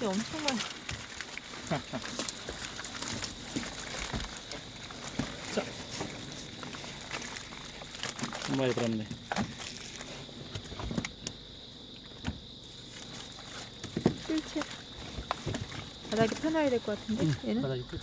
얘 엄청 많아. 자, 한 마리 들었네. 실체. 바닥이 펴놔야 될 것 같은데? 얘는? 바닥이 끝.